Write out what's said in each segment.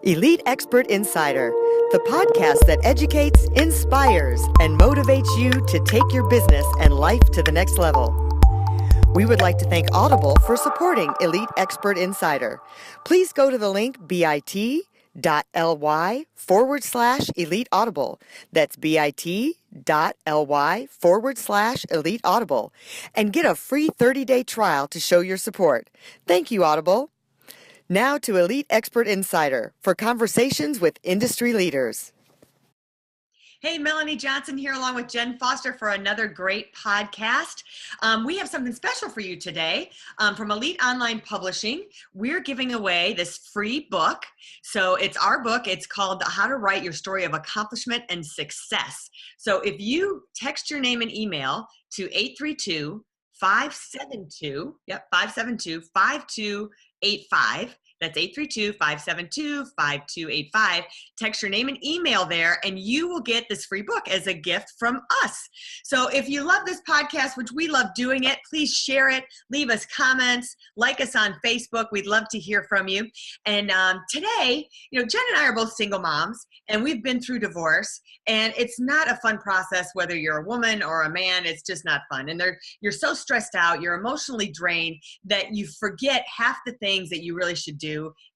Elite Expert Insider, the podcast that educates, inspires, and motivates you to take your business and life to the next level. We would like to thank Audible for supporting Elite Expert Insider. Please go to the link bit.ly/Elite Audible. That's bit.ly/Elite Audible and get a free 30-day trial to show your support. Thank you, Audible. Now to Elite Expert Insider for conversations with industry leaders. Hey, Melanie Johnson here along with Jen Foster for another great podcast. We have something special for you today from Elite Online Publishing. We're giving away this free book. So it's our book. It's called How to Write Your Story of Accomplishment and Success. So if you text your name and email to 832-572-5285, that's 832-572-5285. Text your name and email there, and you will get this free book as a gift from us. So if you love this podcast, which we love doing it, please share it, leave us comments, like us on Facebook. We'd love to hear from you. And today, Jen and I are both single moms, and we've been through divorce, and it's not a fun process, whether you're a woman or a man. It's just not fun. And you're so stressed out, you're emotionally drained that you forget half the things that you really should do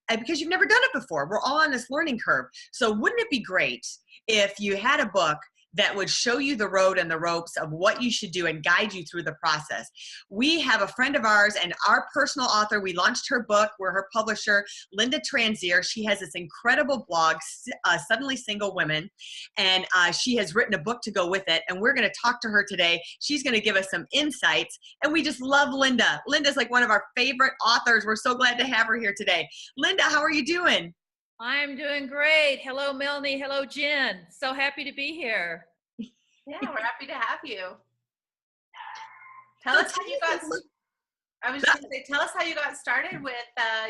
because you've never done it before. We're all on this learning curve. So wouldn't it be great if you had a book that would show you the road and the ropes of what you should do and guide you through the process? We have a friend of ours and our personal author. We launched her book. We're her publisher, Lynda Transier. She has this incredible blog, Suddenly Single Women, and she has written a book to go with it, and we're going to talk to her today. She's going to give us some insights, and we just love Lynda. Lynda's like one of our favorite authors. We're so glad to have her here today. Lynda, how are you doing? I'm doing great. Hello, Melanie. Hello, Jen. So happy to be here. Yeah, we're happy to have you. Tell us how you got. I was just going to say, tell us how you got started with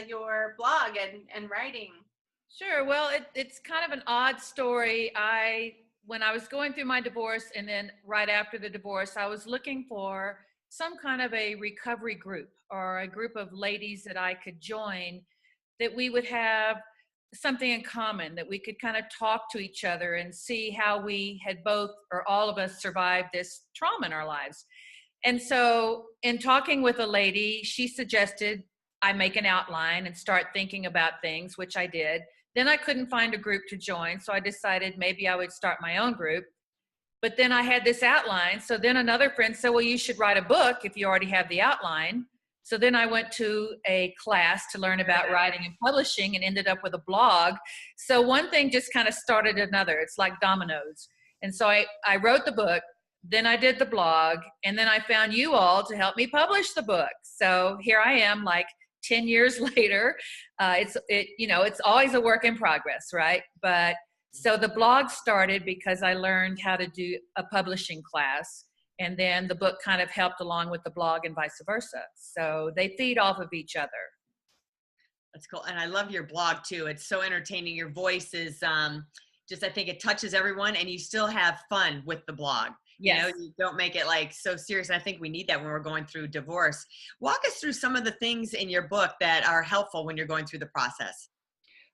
your blog and writing. Sure. Well, it's kind of an odd story. When I was going through my divorce, and then right after the divorce, I was looking for some kind of a recovery group or a group of ladies that I could join, that we would have something in common, that we could kind of talk to each other and see how we had both or all of us survived this trauma in our lives. And so in talking with a lady, she suggested I make an outline and start thinking about things, which I did. Then I couldn't find a group to join, so I decided maybe I would start my own group. But then I had this outline. So then another friend said, well, you should write a book if you already have the outline. So then I went to a class to learn about writing and publishing and ended up with a blog. So one thing just kind of started another. It's like dominoes. And so I wrote the book, then I did the blog, and then I found you all to help me publish the book. So here I am, like 10 years later. It's always a work in progress, right? But so the blog started because I learned how to do a publishing class. And then the book kind of helped along with the blog and vice versa. So they feed off of each other. That's cool. And I love your blog too. It's so entertaining. Your voice is I think it touches everyone, and you still have fun with the blog. Yes. You don't make it like so serious. I think we need that when we're going through divorce. Walk us through some of the things in your book that are helpful when you're going through the process.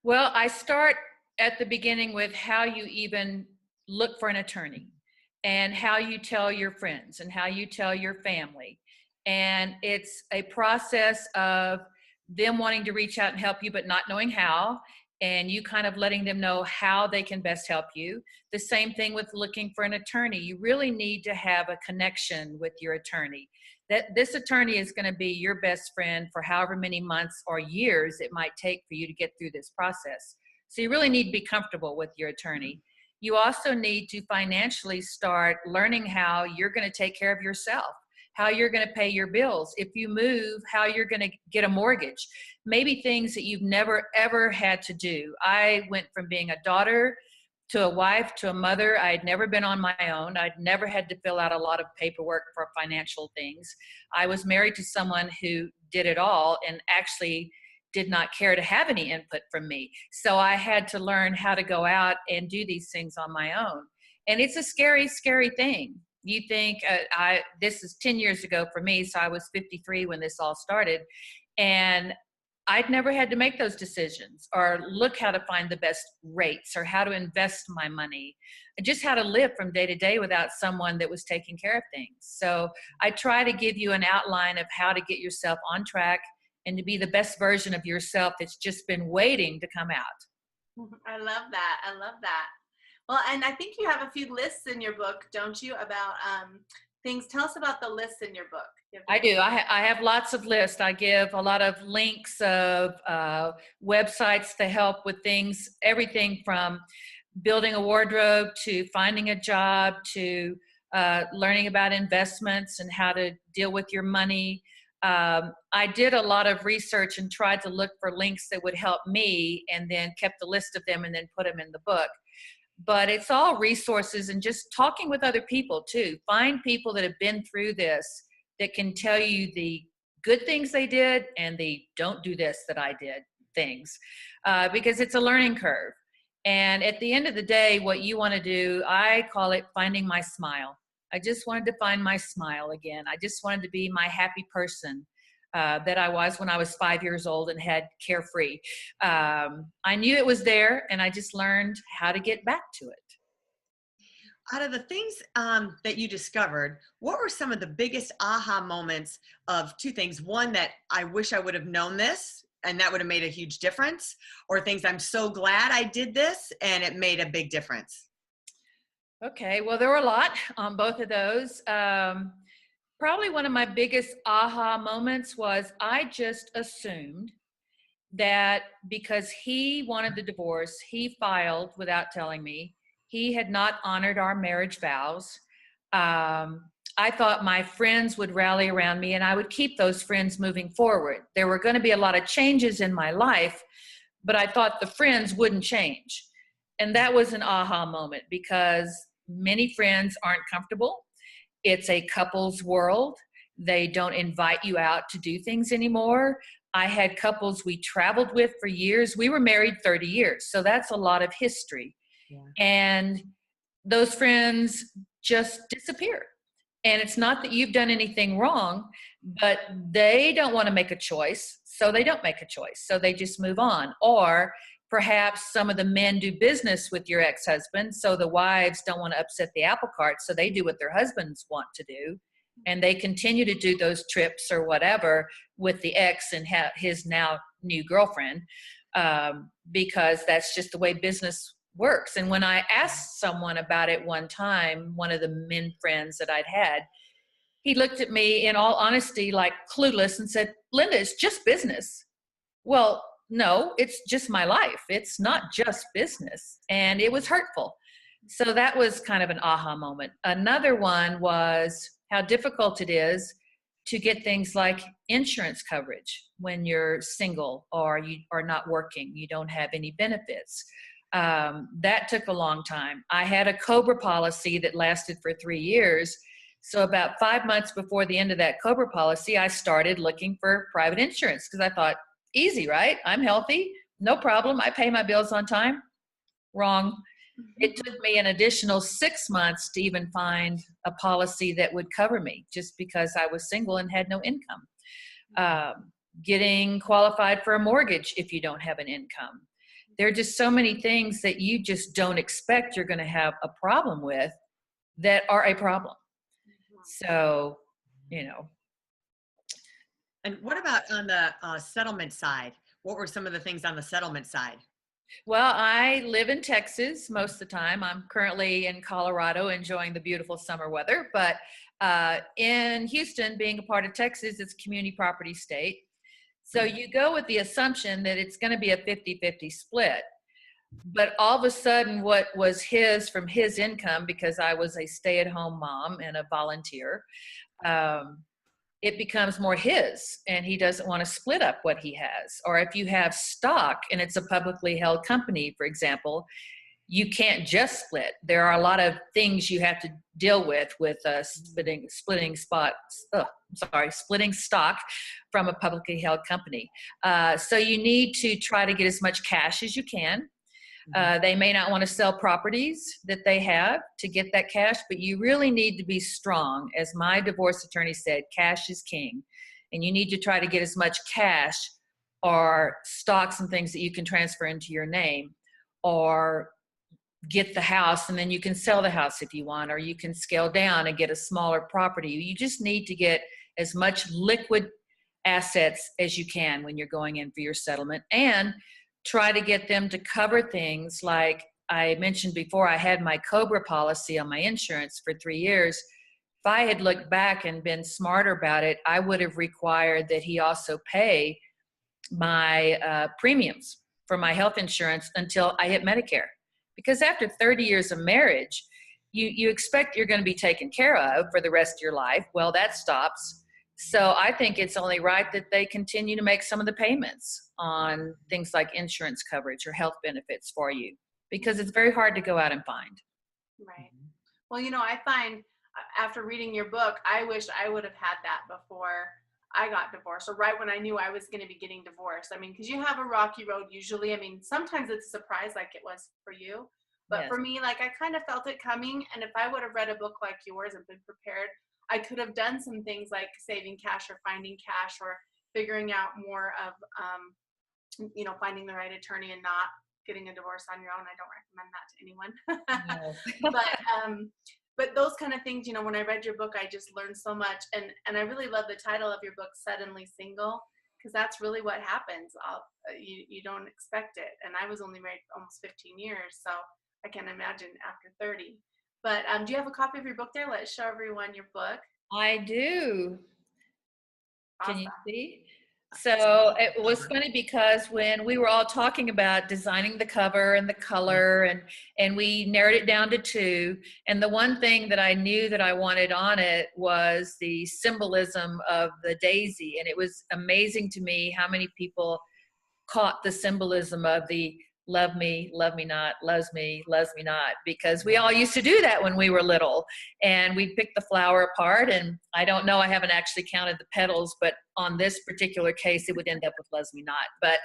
Well, I start at the beginning with how you even look for an attorney, and how you tell your friends and how you tell your family. And it's a process of them wanting to reach out and help you, but not knowing how, and you kind of letting them know how they can best help you. The same thing with looking for an attorney. You really need to have a connection with your attorney. That this attorney is going to be your best friend for however many months or years it might take for you to get through this process. So you really need to be comfortable with your attorney. You also need to financially start learning how you're going to take care of yourself, how you're going to pay your bills. If you move, how you're going to get a mortgage, maybe things that you've never, ever had to do. I went from being a daughter to a wife to a mother. I had never been on my own. I'd never had to fill out a lot of paperwork for financial things. I was married to someone who did it all and actually did not care to have any input from me. So I had to learn how to go out and do these things on my own. And it's a scary, scary thing. You think, this is 10 years ago for me, so I was 53 when this all started. And I'd never had to make those decisions or look how to find the best rates or how to invest my money, and just how to live from day to day without someone that was taking care of things. So I try to give you an outline of how to get yourself on track and to be the best version of yourself that's just been waiting to come out. I love that. I love that. Well, and I think you have a few lists in your book, don't you, about things. Tell us about the lists in your book. I do. I have lots of lists. I give a lot of links of websites to help with things, everything from building a wardrobe to finding a job to learning about investments and how to deal with your money. I did a lot of research and tried to look for links that would help me, and then kept a list of them and then put them in the book. But it's all resources and just talking with other people too. Find people that have been through this that can tell you the good things they did and the don't do this that I did things, because it's a learning curve. And at the end of the day, what you want to do, I call it finding my smile. I just wanted to find my smile again. I just wanted to be my happy person that I was when I was 5 years old and had Carefree. I knew it was there, and I just learned how to get back to it. Out of the things that you discovered, what were some of the biggest aha moments of two things? One, that I wish I would have known this and that would have made a huge difference, or things I'm so glad I did this and it made a big difference? Okay, well, there were a lot on both of those. Probably one of my biggest aha moments was I just assumed that because he wanted the divorce, he filed without telling me. He had not honored our marriage vows. I thought my friends would rally around me and I would keep those friends moving forward. There were going to be a lot of changes in my life, but I thought the friends wouldn't change. And that was an aha moment, because many friends aren't comfortable. It's a couple's world. They don't invite you out to do things anymore. I had couples we traveled with for years. We were married 30 years, so that's a lot of history. Yeah. And those friends just disappear. And it's not that you've done anything wrong, but they don't want to make a choice, so they don't make a choice. So they just move on. Or perhaps some of the men do business with your ex-husband, so the wives don't want to upset the apple cart, so they do what their husbands want to do. And they continue to do those trips or whatever with the ex and his now new girlfriend, because that's just the way business works. And when I asked someone about it one time, one of the men friends that I'd had, he looked at me in all honesty like clueless and said, "Lynda, it's just business." Well, no, it's just my life. It's not just business. And it was hurtful. So that was kind of an aha moment. Another one was how difficult it is to get things like insurance coverage when you're single or you are not working, you don't have any benefits. That took a long time. I had a COBRA policy that lasted for 3 years. So about 5 months before the end of that COBRA policy, I started looking for private insurance because I thought, easy, right? I'm healthy, no problem. I pay my bills on time. Wrong. It took me an additional 6 months to even find a policy that would cover me, just because I was single and had no income. Getting qualified for a mortgage if you don't have an income. There are just so many things that you just don't expect you're going to have a problem with that are a problem. So, you know. And what about on the settlement side? What were some of the things on the settlement side? Well, I live in Texas most of the time. I'm currently in Colorado enjoying the beautiful summer weather. But in Houston, being a part of Texas, it's a community property state. So you go with the assumption that it's going to be a 50-50 split. But all of a sudden, what was his from his income, because I was a stay-at-home mom and a volunteer, it becomes more his, and he doesn't want to split up what he has. Or if you have stock and it's a publicly held company, for example, you can't just split. There are a lot of things you have to deal with splitting stock from a publicly held company. So you need to try to get as much cash as you can. They may not want to sell properties that they have to get that cash, but you really need to be strong. As my divorce attorney said, cash is king. And you need to try to get as much cash or stocks and things that you can transfer into your name, or get the house and then you can sell the house if you want, or you can scale down and get a smaller property. You just need to get as much liquid assets as you can when you're going in for your settlement, and try to get them to cover things like I mentioned before. I had my COBRA policy on my insurance for 3 years. If I had looked back and been smarter about it, I would have required that he also pay my premiums for my health insurance until I hit Medicare. Because after 30 years of marriage, you expect you're going to be taken care of for the rest of your life. Well, that stops. So I think it's only right that they continue to make some of the payments on things like insurance coverage or health benefits for you, because it's very hard to go out and find. Right. Well, I find after reading your book, I wish I would have had that before I got divorced, or right when I knew I was going to be getting divorced. I mean, because you have a rocky road usually. I mean, sometimes it's a surprise like it was for you. But Yes. for me, like, I kind of felt it coming. And if I would have read a book like yours and been prepared, I could have done some things like saving cash or finding cash or figuring out more of, finding the right attorney and not getting a divorce on your own. I don't recommend that to anyone. No. But those kind of things, when I read your book, I just learned so much. And I really love the title of your book, Suddenly Single, because that's really what happens. You don't expect it. And I was only married almost 15 years, so I can imagine after 30. But do you have a copy of your book there? Let's show everyone your book. I do. Awesome. Can you see? So it was funny because when we were all talking about designing the cover and the color, and we narrowed it down to 2, and the one thing that I knew that I wanted on it was the symbolism of the daisy. And it was amazing to me how many people caught the symbolism of the love me not, loves me not, because we all used to do that when we were little, and we'd pick the flower apart, and I don't know, I haven't actually counted the petals, but on this particular case it would end up with loves me not. But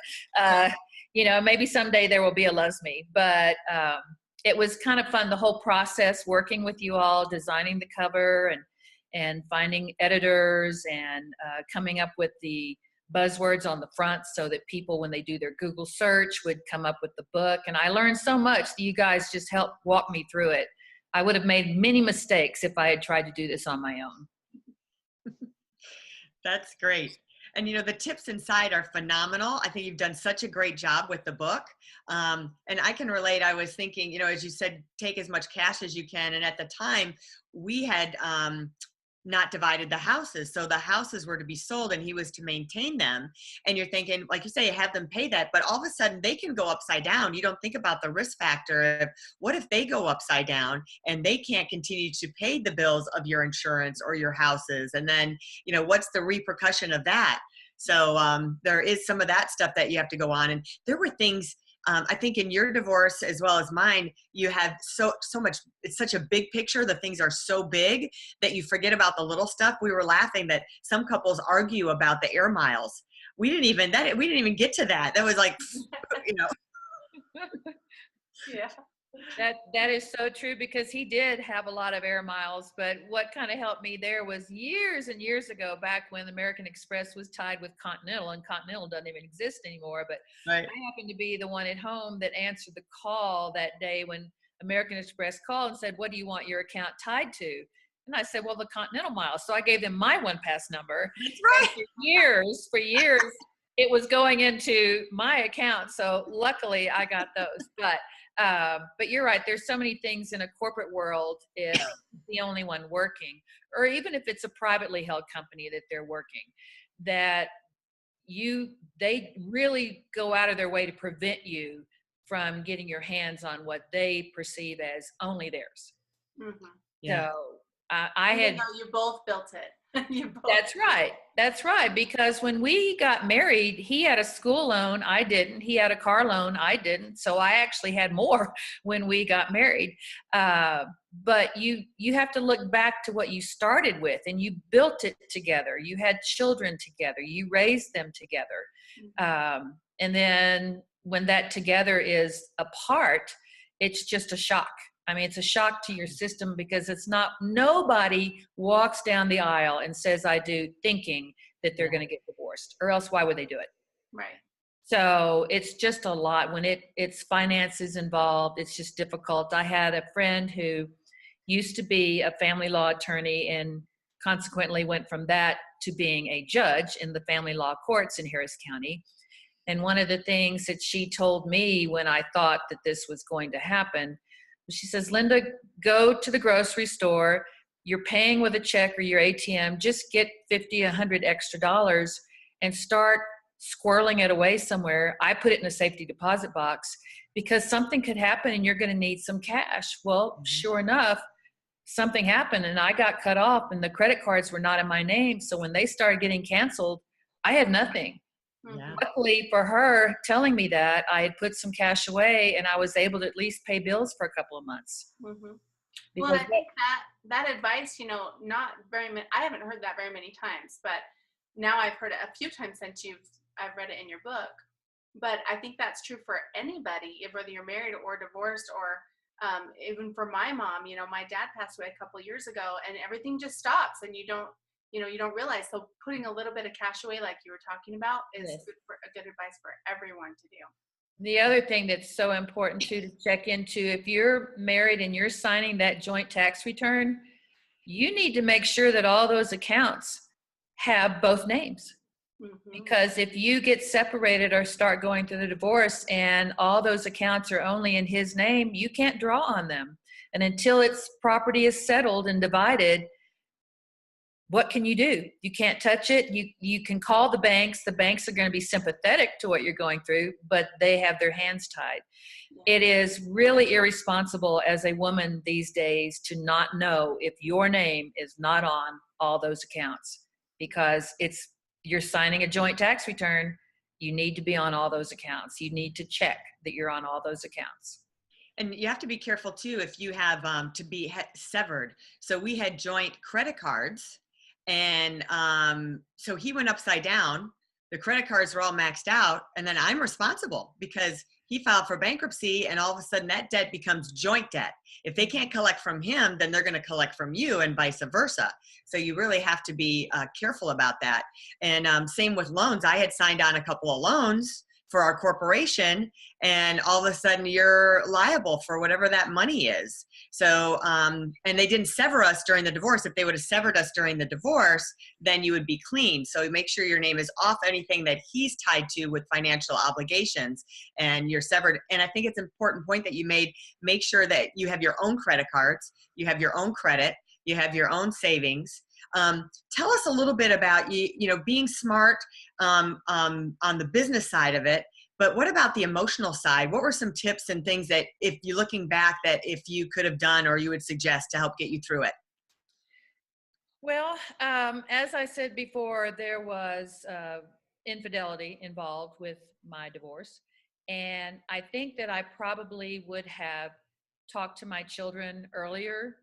maybe someday there will be a loves me. But it was kind of fun, the whole process, working with you all, designing the cover and finding editors and coming up with the buzzwords on the front so that people, when they do their Google search, would come up with the book. And I learned so much that you guys just helped walk me through it. I would have made many mistakes if I had tried to do this on my own. That's great. And the tips inside are phenomenal. I think you've done such a great job with the book. And I can relate. I was thinking, as you said, take as much cash as you can. And at the time we had not divided the houses. So the houses were to be sold and he was to maintain them. And you're thinking, like you say, have them pay that, but all of a sudden they can go upside down. You don't think about the risk factor of what if they go upside down and they can't continue to pay the bills of your insurance or your houses. And then, what's the repercussion of that? So there is some of that stuff that you have to go on. And there were things, I think in your divorce as well as mine, you have so much, it's such a big picture. The things are so big that you forget about the little stuff. We were laughing that some couples argue about the air miles. We didn't even get to that. That was like, Yeah. That is so true, because he did have a lot of air miles. But what kind of helped me there was years and years ago, back when American Express was tied with Continental, and Continental doesn't even exist anymore. But right. I happened to be the one at home that answered the call that day when American Express called and said, "What do you want your account tied to?" And I said, "Well, the Continental miles." So I gave them my OnePass number. That's right. For years, it was going into my account. So luckily I got those. But you're right. There's so many things in a corporate world, if the only one working, or even if it's a privately held company that they're working, that they really go out of their way to prevent you from getting your hands on what they perceive as only theirs. Mm-hmm. Yeah. So Even though you both built it. That's right. Because when we got married, he had a school loan. I didn't. He had a car loan. I didn't. So I actually had more when we got married. But you have to look back to what you started with, and you built it together. You had children together. You raised them together. And then when that together is apart, it's just a shock. I mean, it's a shock to your system, because nobody walks down the aisle and says, "I do," thinking that they're going to get divorced, or else why would they do it? Right. So it's just a lot when it's finances involved. It's just difficult. I had a friend who used to be a family law attorney and consequently went from that to being a judge in the family law courts in Harris County. And one of the things that she told me when I thought that this was going to happen, she says, Lynda, go to the grocery store. You're paying with a check or your ATM. Just get $50, $100 extra dollars and start squirreling it away somewhere. I put it in a safety deposit box because something could happen and you're going to need some cash. Well, sure enough, something happened and I got cut off and the credit cards were not in my name. So when they started getting canceled, I had nothing. Yeah. Luckily for her telling me that, I had put some cash away and I was able to at least pay bills for a couple of months. Mm-hmm. Well, I think that advice, not very many, I haven't heard that very many times, but now I've heard it a few times since I've read it in your book. But I think that's true for anybody, whether you're married or divorced, or even for my mom. My dad passed away a couple of years ago, and everything just stops, and you don't realize. So putting a little bit of cash away, like you were talking about, is good advice for everyone to do. The other thing that's so important too to check into, if you're married and you're signing that joint tax return, you need to make sure that all those accounts have both names. Mm-hmm. Because if you get separated or start going through the divorce and all those accounts are only in his name, you can't draw on them. And until its property is settled and divided, what can you do? You can't touch it. You can call the banks. The banks are going to be sympathetic to what you're going through, but they have their hands tied. It is really irresponsible as a woman these days to not know if your name is not on all those accounts, because you're signing a joint tax return. You need to be on all those accounts. You need to check that you're on all those accounts. And you have to be careful too if you have to be severed. So we had joint credit cards, and so he went upside down. The credit cards were all maxed out, and then I'm responsible because he filed for bankruptcy, and all of a sudden that debt becomes joint debt. If they can't collect from him, then they're going to collect from you, and vice versa. So you really have to be careful about that. And same with loans. I had signed on a couple of loans for our corporation, and all of a sudden you're liable for whatever that money is. So, and they didn't sever us during the divorce. If they would have severed us during the divorce, then you would be clean. So make sure your name is off anything that he's tied to with financial obligations, and you're severed. And I think it's an important point that you made. Make sure that you have your own credit cards, you have your own credit, you have your own savings. Tell us a little bit about being smart on the business side of it, but what about the emotional side? What were some tips and things that, if you're looking back, that if you could have done or you would suggest to help get you through it? Well, as I said before, there was infidelity involved with my divorce, and I think that I probably would have talked to my children earlier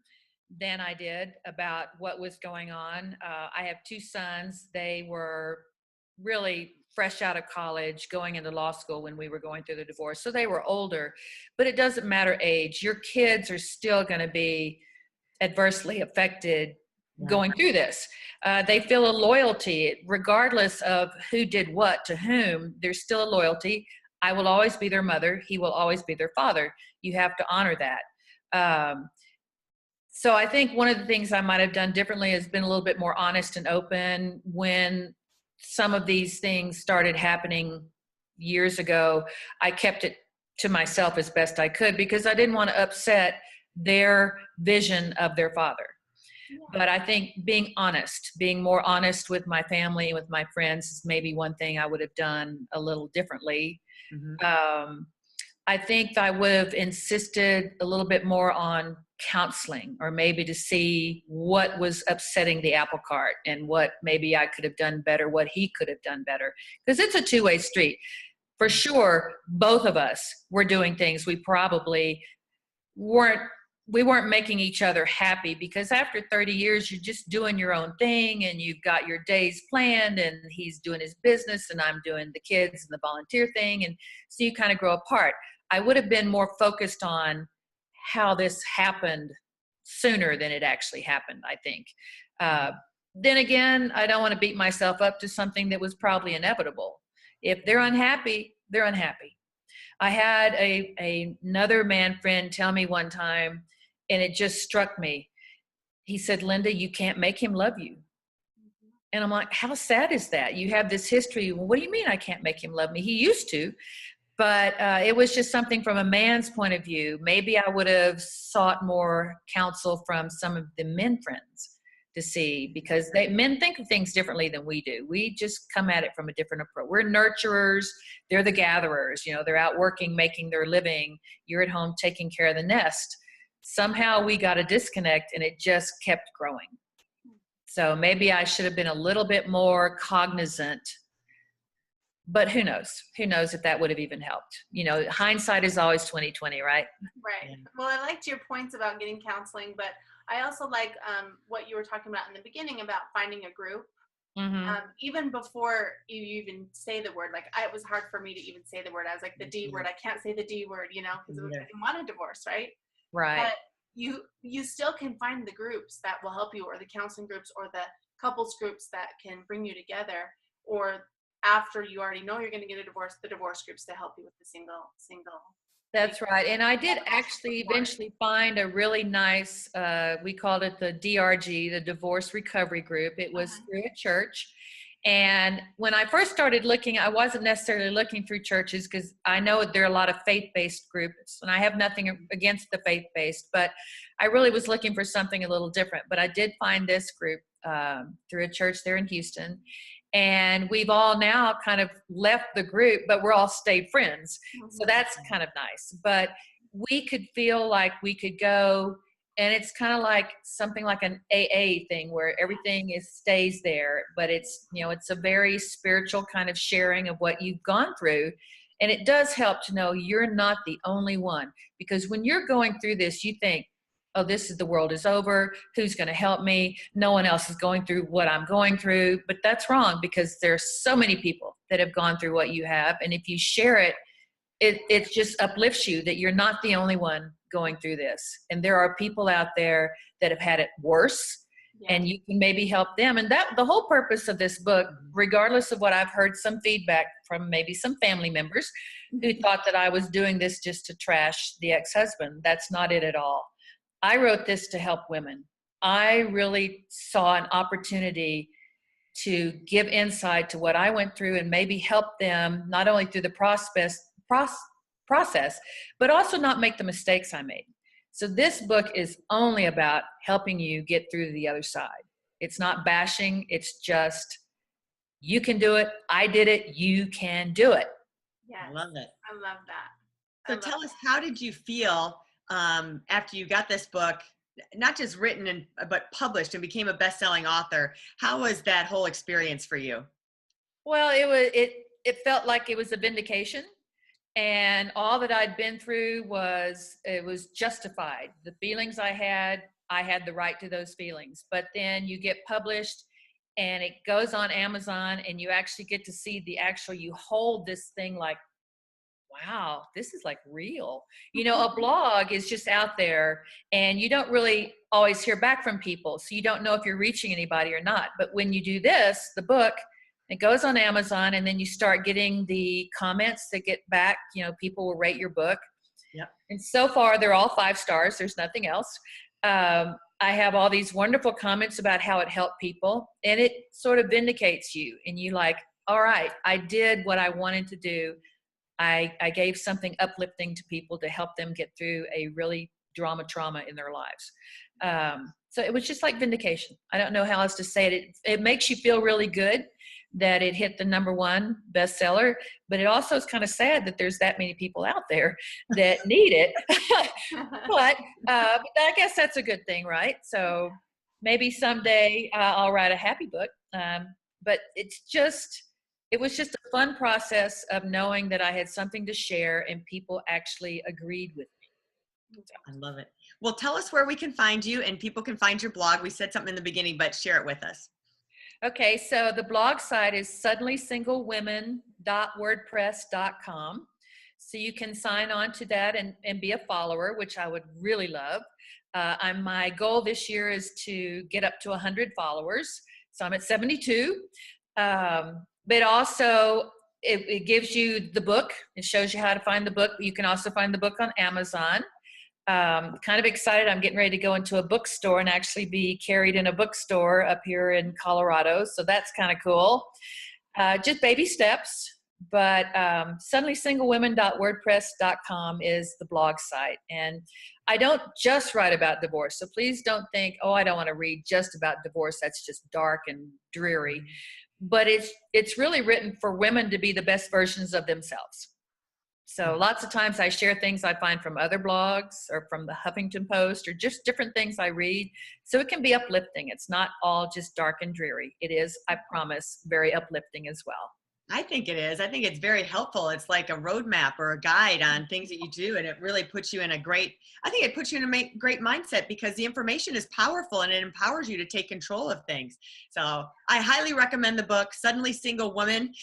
than I did about what was going on. I have two sons. They were really fresh out of college, going into law school when we were going through the divorce. So they were older, but it doesn't matter age. Your kids are still going to be adversely affected going through this. They feel a loyalty, regardless of who did what to whom. There's still a loyalty. I will always be their mother. He will always be their father. You have to honor that. So I think one of the things I might have done differently has been a little bit more honest and open. When some of these things started happening years ago, I kept it to myself as best I could because I didn't want to upset their vision of their father. But I think being more honest with my family, with my friends, is maybe one thing I would have done a little differently. Mm-hmm. I think I would have insisted a little bit more on counseling, or maybe to see what was upsetting the apple cart and what maybe I could have done better, what he could have done better. Because it's a two-way street. For sure, both of us were doing things we probably weren't making each other happy, because after 30 years, you're just doing your own thing and you've got your days planned, and he's doing his business and I'm doing the kids and the volunteer thing. And so you kind of grow apart. I would have been more focused on how this happened sooner than it actually happened, I think. Then again, I don't want to beat myself up to something that was probably inevitable. If they're unhappy, they're unhappy. I had another man friend tell me one time, and it just struck me. He said, Lynda, you can't make him love you. And I'm like, how sad is that? You have this history. Well, what do you mean I can't make him love me? He used to, but it was just something from a man's point of view. Maybe I would have sought more counsel from some of the men friends to see, because men think of things differently than we do. We just come at it from a different approach. We're nurturers. They're the gatherers. You know, they're out working, making their living. You're at home taking care of the nest. Somehow we got a disconnect, and it just kept growing. So maybe I should have been a little bit more cognizant, but who knows? Who knows if that would have even helped? You know, hindsight is always 20/20, right? Right. Yeah. Well, I liked your points about getting counseling, but I also like what you were talking about in the beginning about finding a group. Mm-hmm. Even before you even say the word, like it was hard for me to even say the word. I was like, the D word, I can't say the D word, you know, because I didn't want a divorce, right? Right. But you still can find the groups that will help you, or the counseling groups, or the couples groups that can bring you together, or after you already know you're going to get a divorce, the divorce groups to help you with the single. That's right. And I did actually eventually find a really nice, we called it the DRG, the Divorce Recovery Group. It was through a church. And when I first started looking, I wasn't necessarily looking through churches, because I know there are a lot of faith-based groups, and I have nothing against the faith-based, but I really was looking for something a little different. But I did find this group through a church there in Houston. And we've all now kind of left the group, but we're all stayed friends. So that's kind of nice. But we could feel like we could go, and it's kind of like something like an AA thing where everything stays there, but it's, you know, it's a very spiritual kind of sharing of what you've gone through. And it does help to know you're not the only one, because when you're going through this, you think, oh, the world is over. Who's going to help me? No one else is going through what I'm going through. But that's wrong, because there's so many people that have gone through what you have. And if you share it, it just uplifts you that you're not the only one going through this. And there are people out there that have had it worse, and you can maybe help them. And that the whole purpose of this book, regardless of what I've heard some feedback from maybe some family members who thought that I was doing this just to trash the ex-husband, that's not it at all. I wrote this to help women. I really saw an opportunity to give insight to what I went through and maybe help them not only through the process, but also not make the mistakes I made. So this book is only about helping you get through to the other side. It's not bashing. It's just, you can do it. I did it. You can do it. Yeah, I love it. I love that. So tell us, how did you feel after you got this book, not just written but published and became a best-selling author? How was that whole experience for you? Well, it felt like it was a vindication, and all that I'd been through was justified. The feelings I had the right to those feelings. But then you get published, and it goes on Amazon, and you actually get to see you hold this thing like, wow, this is like real. You know, a blog is just out there, and you don't really always hear back from people. So you don't know if you're reaching anybody or not. But when you do this, the book, it goes on Amazon, and then you start getting the comments that get back. You know, people will rate your book. Yep. And so far, they're all 5 stars. There's nothing else. I have all these wonderful comments about how it helped people, and it sort of vindicates you. And you like, all right, I did what I wanted to do. I gave something uplifting to people to help them get through a really trauma in their lives. So it was just like vindication. I don't know how else to say it. It makes you feel really good that it hit the #1 bestseller, but it also is kind of sad that there's that many people out there that need it. but I guess that's a good thing, right? So maybe someday I'll write a happy book. But it was just a fun process of knowing that I had something to share and people actually agreed with me. I love it. Well, tell us where we can find you and people can find your blog. We said something in the beginning, but share it with us. Okay, so the blog site is suddenlySingleWomen.wordpress.com. So you can sign on to that and be a follower, which I would really love. My goal this year is to get up to 100 followers. So I'm at 72. But also, it gives you the book. It shows you how to find the book. You can also find the book on Amazon. Kind of excited. I'm getting ready to go into a bookstore and actually be carried in a bookstore up here in Colorado. So that's kind of cool. Just baby steps. But suddenlysinglewomen.wordpress.com is the blog site. And I don't just write about divorce. So please don't think, oh, I don't want to read just about divorce. That's just dark and dreary. But it's really written for women to be the best versions of themselves. So lots of times I share things I find from other blogs or from the Huffington Post or just different things I read. So it can be uplifting. It's not all just dark and dreary. It is, I promise, very uplifting as well. I think it is. I think it's very helpful. It's like a roadmap or a guide on things that you do. And it really puts you in great mindset because the information is powerful and it empowers you to take control of things. So I highly recommend the book, Suddenly Single Woman.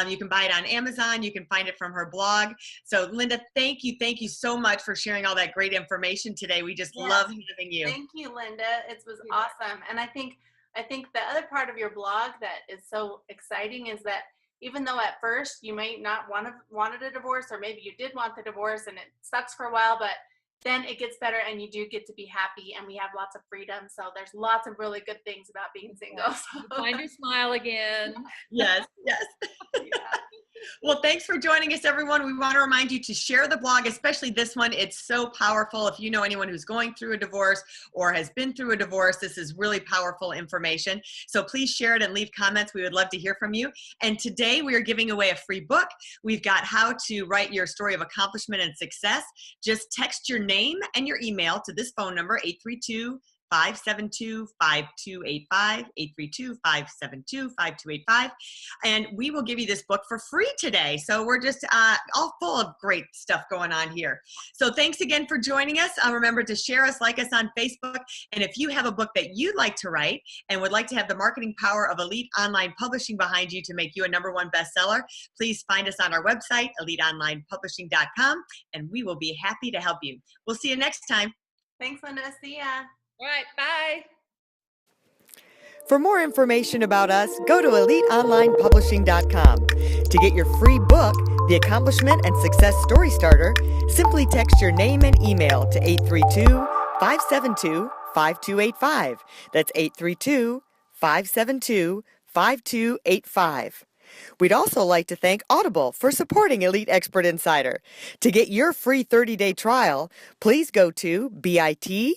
You can buy it on Amazon. You can find it from her blog. So Lynda, thank you so much for sharing all that great information today. We just love having you. Thank you, Lynda. It was awesome. And I think the other part of your blog that is so exciting is that even though at first you might not wanted a divorce, or maybe you did want the divorce and it sucks for a while, but then it gets better and you do get to be happy and we have lots of freedom. So there's lots of really good things about being single. So. Find your smile again. Yes. Yeah. Well, thanks for joining us, everyone. We want to remind you to share the blog, especially this one. It's so powerful. If you know anyone who's going through a divorce or has been through a divorce, this is really powerful information. So please share it and leave comments. We would love to hear from you. And today we are giving away a free book. We've got How to Write Your Story of Accomplishment and Success. Just text your name and your email to this phone number, 832-572-5285, 832-572-5285. And we will give you this book for free today. So we're just all full of great stuff going on here. So thanks again for joining us. Remember to share us, like us on Facebook. And if you have a book that you'd like to write and would like to have the marketing power of Elite Online Publishing behind you to make you a #1 bestseller, please find us on our website, eliteonlinepublishing.com, and we will be happy to help you. We'll see you next time. Thanks, Lynda. See ya. All right, bye. For more information about us, go to eliteonlinepublishing.com. To get your free book, The Accomplishment and Success Story Starter, simply text your name and email to 832-572-5285. That's 832-572-5285. We'd also like to thank Audible for supporting Elite Expert Insider. To get your free 30-day trial, please go to bit.ly/Elite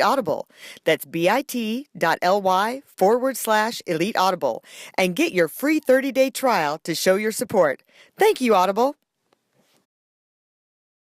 Audible. That's bit.ly/Elite Audible and get your free 30-day trial to show your support. Thank you, Audible.